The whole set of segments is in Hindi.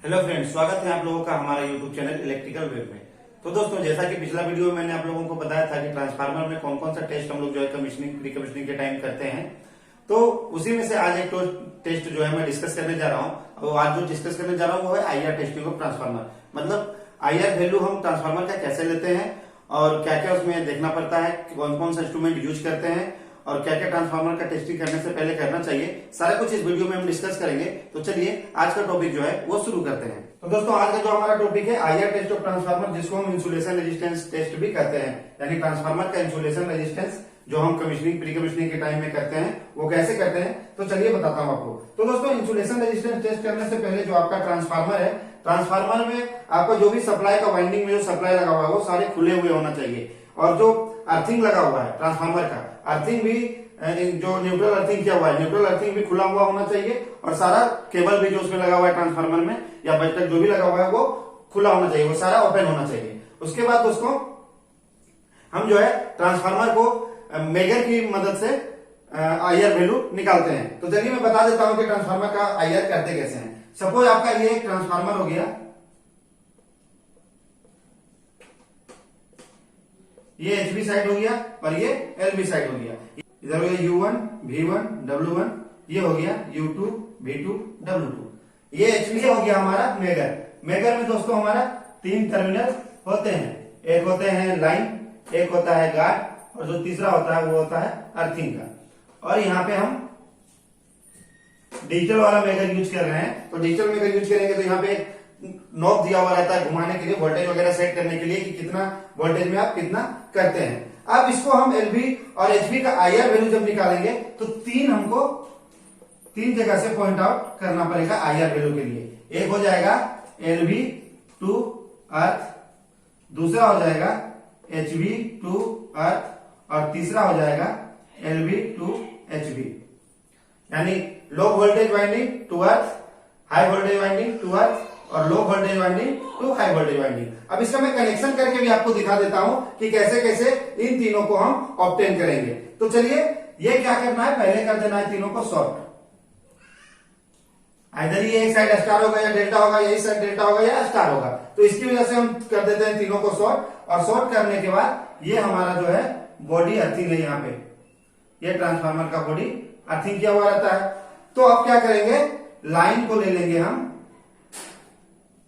हेलो फ्रेंड्स, स्वागत है आप लोगों का हमारा यूट्यूब चैनल इलेक्ट्रिकल वेब में। तो दोस्तों, जैसा कि पिछला वीडियो में मैंने आप लोगों को बताया था कि ट्रांसफार्मर में कौन कौन सा टेस्ट हम लोग जो है कमीशनिंग प्री कमीशनिंग के टाइम करते हैं, तो उसी में से आज एक टेस्ट जो है मैं डिस्कस करने जा रहा हूँ। और आज जो डिस्कस करने जा रहा हूँ वो है आईआर टेस्टिंग ऑफ ट्रांसफार्मर। मतलब आईआर वैल्यू हम ट्रांसफार्मर का कैसे लेते हैं और क्या क्या उसमें देखना पड़ता है, कौन कौन सा इंस्ट्रूमेंट यूज करते हैं और क्या क्या ट्रांसफार्मर का टेस्टिंग करने से पहले करना चाहिए, सारा कुछ इस वीडियो में हम डिस्कस करेंगे। तो चलिए आज का टॉपिक जो है वो शुरू करते हैं। तो दोस्तों, आज का जो हमारा टॉपिक है आईआर टेस्ट ऑफ ट्रांसफार्मर, जिसको हम इंसुलेशन रेजिस्टेंस टेस्ट भी कहते हैं। यानी ट्रांसफार्मर का इंसुलेशन रेजिस्टेंस जो हम कमीशनिंग प्री कमीशनिंग के टाइम में करते हैं वो कैसे करते हैं, तो चलिए बताता हूं आपको। तो दोस्तों, इंसुलेशन रेजिस्टेंस टेस्ट करने से पहले जो आपका ट्रांसफार्मर है, ट्रांसफार्मर में आपका जो भी सप्लाई का वाइंडिंग में जो सप्लाई लगा हुआ है वो सारे खुले हुए होना चाहिए। और जो अर्थिंग लगा हुआ है ट्रांसफार्मर का, अर्थिंग भी जो न्यूट्रल अर्थिंग किया हुआ है, न्यूट्रल अर्थिंग भी खुला हुआ होना चाहिए। और सारा केबल भी जो उसमें लगा हुआ है ट्रांसफार्मर में या बज तक जो भी लगा हुआ है वो खुला होना चाहिए, वो सारा ओपन होना चाहिए। उसके बाद दोस्तों हम जो है ट्रांसफार्मर को मेगर की मदद से आईआर वैल्यू निकालते हैं। तो चलिए मैं बता देता हूं कि ट्रांसफार्मर का आईआर करते कैसे हैं। सपोज आपका ये एक ट्रांसफार्मर हो गया, ये एचवी साइड हो गया और ये एलवी साइड हो गया। इधर हो गया U1, V1, W1, ये हो गया U2, V2, W2। ये एचवी हो गया हमारा मेगर। मेगर में दोस्तों हमारा 3 टर्मिनल होते हैं। एक होते हैं लाइन, एक होता है गार्ड और जो तीसरा होता है वो होता है अर्थिंग का। और यहाँ पे हम डिजिटल वाला मेगर यूज कर रहे हैं। तो डिजिटल मेगर यूज करेंगे तो यहाँ पे नॉब दिया हुआ रहता है घुमाने के लिए, वोल्टेज वगैरह सेट करने के लिए कि कितना वोल्टेज में आप कितना करते हैं। अब इसको हम एलवी और एचवी का आईआर वैल्यू जब निकालेंगे तो हमको 3 जगह से पॉइंट आउट करना पड़ेगा आईआर वैल्यू के लिए। एक हो जाएगा एलवी टू अर्थ, दूसरा हो जाएगा एचवी टू अर्थ और तीसरा हो जाएगा एलवी टू एचवी। यानी low voltage winding to earth, high voltage winding to earth और low voltage winding to high voltage winding. अब इसका मैं कनेक्शन करके भी आपको दिखा देता हूं कि कैसे कैसे इन तीनों को हम ऑब्टेन करेंगे। तो चलिए ये क्या करना है, पहले कर देना है तीनों को शॉर्ट। इधर ये एक साइड स्टार होगा या डेल्टा होगा, या इस साइड डेल्टा होगा या स्टार होगा। तो इसकी वजह से हम कर देते हैं तीनों को शॉर्ट। और शॉर्ट करने के बाद ये हमारा जो है बॉडी अर्थिंग है, यहाँ पे ये ट्रांसफार्मर का बॉडी अर्थिंग किया हुआ रहता है। तो अब क्या करेंगे, लाइन को ले लेंगे हम,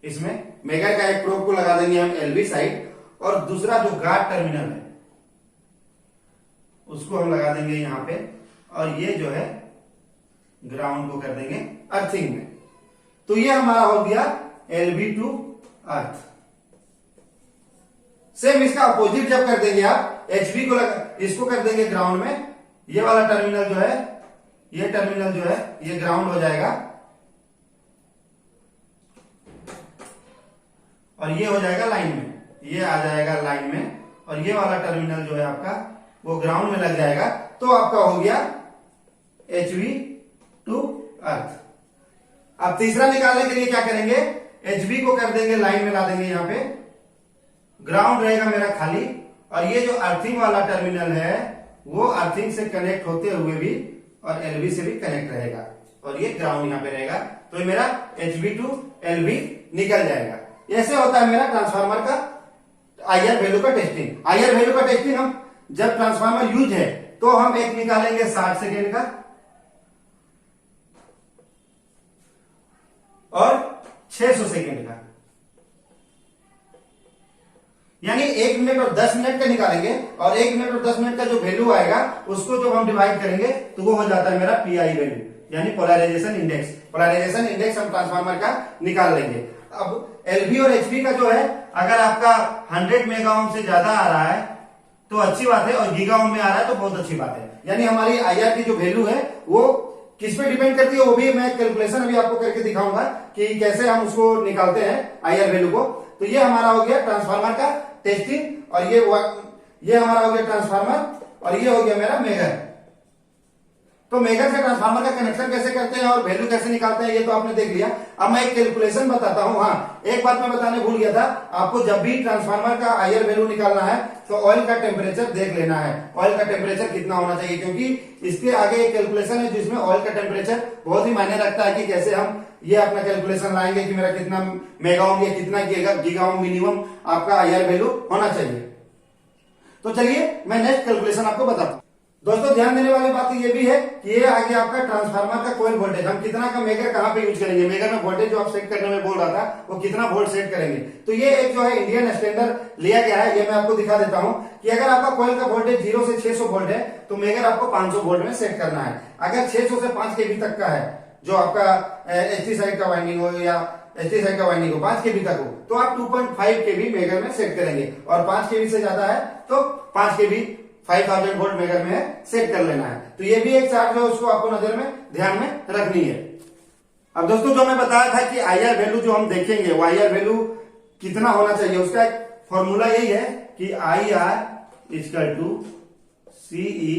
इसमें मेगा का एक प्रोब को लगा देंगे हम एलवी साइड और दूसरा जो गार्ड टर्मिनल है उसको हम लगा देंगे यहां पे। और ये जो है ग्राउंड को कर देंगे अर्थिंग में। तो ये हमारा हो गया एलवी टू अर्थ। सेम इसका अपोजिट जब कर देंगे आप, एचवी को इसको कर देंगे ग्राउंड में। ये वाला टर्मिनल जो है, ये टर्मिनल जो है ये ग्राउंड हो जाएगा और ये हो जाएगा लाइन में, ये आ जाएगा लाइन में। और ये वाला टर्मिनल जो है आपका वो ग्राउंड में लग जाएगा। तो आपका हो गया एचवी टू अर्थ। अब तीसरा निकालने के लिए क्या करेंगे, एचवी को कर देंगे लाइन में ला देंगे यहाँ पे, ग्राउंड रहेगा मेरा खाली। और ये जो अर्थिंग वाला टर्मिनल है वो अर्थिंग से कनेक्ट होते हुए भी और एलवी से भी कनेक्ट रहेगा और ये ग्राउंड यहाँ पे रहेगा। तो ये मेरा एचवी टू एलवी निकल जाएगा। ऐसे होता है मेरा ट्रांसफार्मर का आईआर वैल्यू का टेस्टिंग। आईआर वैल्यू का टेस्टिंग हम जब ट्रांसफार्मर यूज है तो हम एक निकालेंगे 60 सेकेंड का और 600 सेकेंड का, यानी 1 मिनट और 10 मिनट का निकालेंगे। और 1 मिनट और 10 मिनट का जो वैल्यू आएगा उसको जब हम डिवाइड करेंगे तो वो हो जाता है मेरा पीआई वैल्यू, यानी पोलराइजेशन इंडेक्स। पोलराइजेशन इंडेक्स हम ट्रांसफार्मर का निकाल लेंगे। अब एलवी और एचवी का जो है, अगर आपका 100 मेगा ओम से ज्यादा आ रहा है तो अच्छी बात है, और गीगा ओम में आ रहा है तो बहुत अच्छी बात है। यानी हमारी आईआर की जो वैल्यू है वो किस पे डिपेंड करती है, वो भी मैं कैलकुलेशन अभी आपको करके दिखाऊंगा कि कैसे हम उसको निकालते हैं आईआर वैल्यू को। तो ये हमारा हो गया ट्रांसफार्मर का टेस्टिंग और ये हमारा हो गया ट्रांसफार्मर और ये हो गया मेरा मेगर। तो मेगा से ट्रांसफार्मर का कनेक्शन कैसे करते हैं और वैल्यू कैसे निकालते हैं ये तो आपने देख लिया। अब मैं एक कैलकुलेशन बताता हूं। हाँ, एक बात मैं बताने भूल गया था, आपको जब भी ट्रांसफार्मर का आईआर वैल्यू निकालना है तो ऑयल का टेम्परेचर देख लेना है, ऑयल का टेम्परेचर कितना होना चाहिए, क्योंकि इसके आगे एक कैलकुलेशन है जिसमें ऑयल का टेम्परेचर बहुत ही मायने रखता है कि कैसे हम ये अपना कैलकुलेशन लाएंगे कि मेरा कितना मेगा ओम या कितना गीगा ओम मिनिमम आपका आईआर वैल्यू होना चाहिए। तो चलिए मैं नेक्स्ट कैलकुलेशन आपको बताता हूं। दोस्तों ध्यान देने वाली बात ये भी है कि ये आगे आपका ट्रांसफार्मर का कोयल वोल्टेज, हम कितना का मेगर कहां पे यूज करेंगे, मेगर में वोल्टेज जो आप सेट करने में बोल रहा था वो कितना वोल्ट सेट करेंगे। तो ये एक जो है इंडियन स्टैंडर्ड लिया गया है, ये मैं आपको दिखा देता हूं कि अगर आपका कोयल का वोल्टेज 0 से 600 वोल्ट है तो मेगर आपको 500 वोल्ट में सेट करना है। अगर 600 से 5 केवी तक का है जो आपका एचटी साइड का वाइंडिंग हो या एचटी साइड का वाइंडिंग हो 5 केवी तक हो तो आप 2.5 केवी मेगर में सेट करेंगे, और 5 केवी से ज्यादा है तो 5 केवी 5000 वोल्ट मेगर में सेट कर लेना है। तो ये भी एक चार्ट है, उसको आपको नजर में ध्यान में रखनी है। अब दोस्तों जो मैं बताया था कि आईआर वैल्यू जो हम देखेंगे वो आईआर वैल्यू कितना होना चाहिए, उसका एक फॉर्मूला यही है कि आईआर इक्वल टू सीई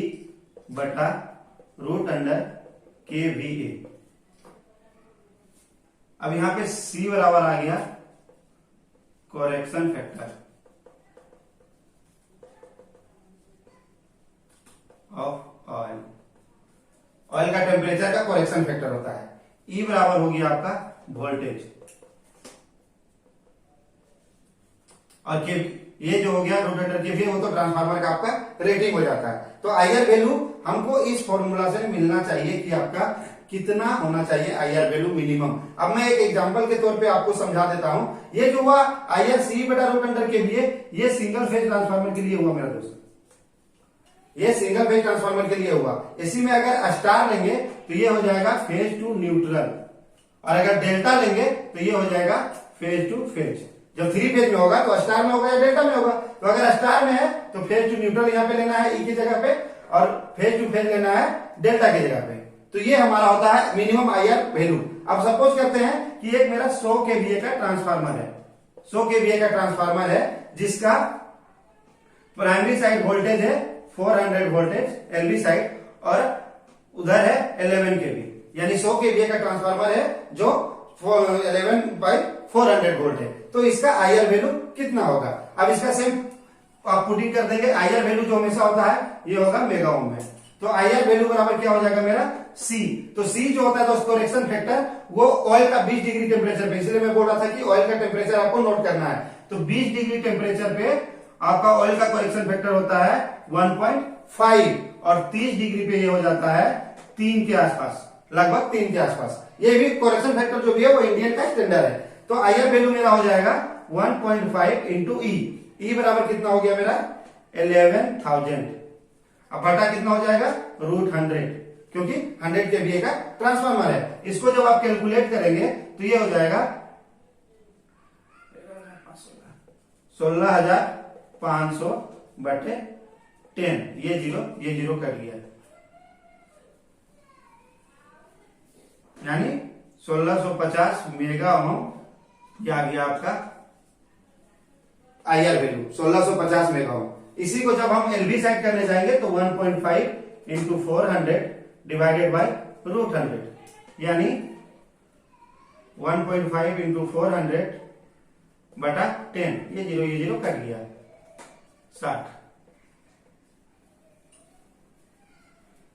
बटा रूट अंडर केवीए। अब यहां पे C बराबर आ गया correction factor of oil, oil का टेम्परेचर का करेक्शन फैक्टर होता है। E बराबर हो गया आपका वोल्टेज, और के ये जो हो गया रूट अंडर केवीए वो तो ट्रांसफार्मर का आपका रेटिंग हो जाता है। तो आईआर वैल्यू हमको इस फॉर्मूला से मिलना चाहिए कि आपका कितना होना चाहिए आईआर वैल्यू मिनिमम। अब मैं एक एग्जांपल के तौर पे आपको समझा देता हूं। ये जो हुआ आईआर सी बटा रूट अंडर केवीए, ये सिंगल फेज ट्रांसफार्मर के लिए हुआ मेरा दोस्त, ये सिंगल फेज ट्रांसफार्मर के लिए हुआ। इसी में अगर स्टार लेंगे तो ये हो जाएगा फेज टू न्यूट्रल, और अगर डेल्टा लेंगे तो ये हो जाएगा फेज टू फेज। जब 3 फेज में होगा तो स्टार में होगा या डेल्टा में होगा। तो अगर स्टार में है तो फेज टू न्यूट्रल यहाँ पे लेना है ई की जगह पे, और फेज टू फेज लेना है डेल्टा की जगह पे। तो ये हमारा होता है मिनिमम आईआर वैल्यू। अब सपोज करते हैं कि एक मेरा 100 केवीए का ट्रांसफार्मर है, 100 केवीए का ट्रांसफार्मर है जिसका प्राइमरी साइड वोल्टेज है 400 वोल्टेज एलवी साइड, और उधर है 11 केवी, यानी 100 केवीए का ट्रांसफार्मर है जो 11/400 वोल्ट है। तो इसका आईआर वैल्यू कितना होगा। अब इसका सेम आप पुटिंग कर देंगे, आईआर वैल्यू जो हमेशा होता है ये होगा मेगा ओम में। तो आईआर वैल्यू बराबर क्या हो जाएगा मेरा C। तो C जो होता है दोस्तों करेक्शन फैक्टर, वो ऑयल का 20 डिग्री टेम्परेचर पे, इसलिए मैं बोल रहा था कि ऑयल का टेम्परेचर आपको नोट करना है। तो 20 डिग्री टेम्परेचर पे आपका ऑयल का करेक्शन फैक्टर होता है 1.5, और 30 डिग्री पे ये हो जाता है 3 के आसपास, लगभग 3 के आसपास। ये भी करेक्शन फैक्टर जो भी है वो इंडियन का स्टैंडर्ड है। तो आईआर वैल्यू मेरा हो जाएगा 1.5 इंटू ई बराबर कितना हो गया मेरा 11,000। अब बटा कितना हो जाएगा रूट 100, क्योंकि 100 केवीए का ट्रांसफार्मर है। इसको जब आप कैलकुलेट करेंगे तो ये हो जाएगा 16,500 बटे 10, ये जीरो कट गया, यानी 1650 मेगा ओम ये आ गया आपका आईआर वैल्यू 1650 मेगा ओम। इसी को जब हम एलवी साइड करने जाएंगे तो 1.5 इंटू 400 डिवाइडेड बाई रूट 100, यानी 1.5 इंटू 400 बटा 10, ये जीरो कट गया 60,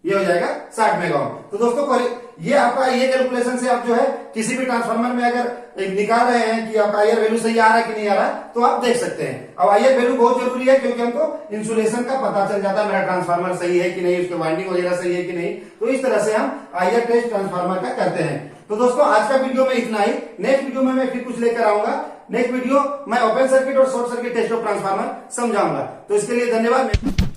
ये हो जाएगा 60 मेगा ओम। तो दोस्तों ये आपका ये कैलकुलेशन से आप जो है किसी भी ट्रांसफार्मर में अगर निकाल रहे हैं कि आपका आईआर वैल्यू सही आ रहा है कि नहीं आ रहा है तो आप देख सकते हैं। अब आईआर वैल्यू बहुत जरूरी है क्योंकि हमको इंसुलेशन का पता चल जाता है मेरा ट्रांसफार्मर सही है कि नहीं, उसके वाइंडिंग वगैरह सही है कि नहीं। तो इस तरह से हम आईआर टेस्ट ट्रांसफार्मर का करते हैं। तो दोस्तों आज का वीडियो में इतना ही। नेक्स्ट वीडियो में मैं फिर कुछ लेकर आऊंगा। नेक्स्ट वीडियो मैं ओपन सर्किट और short circuit test of transformer समझाऊंगा। तो इसके लिए धन्यवाद।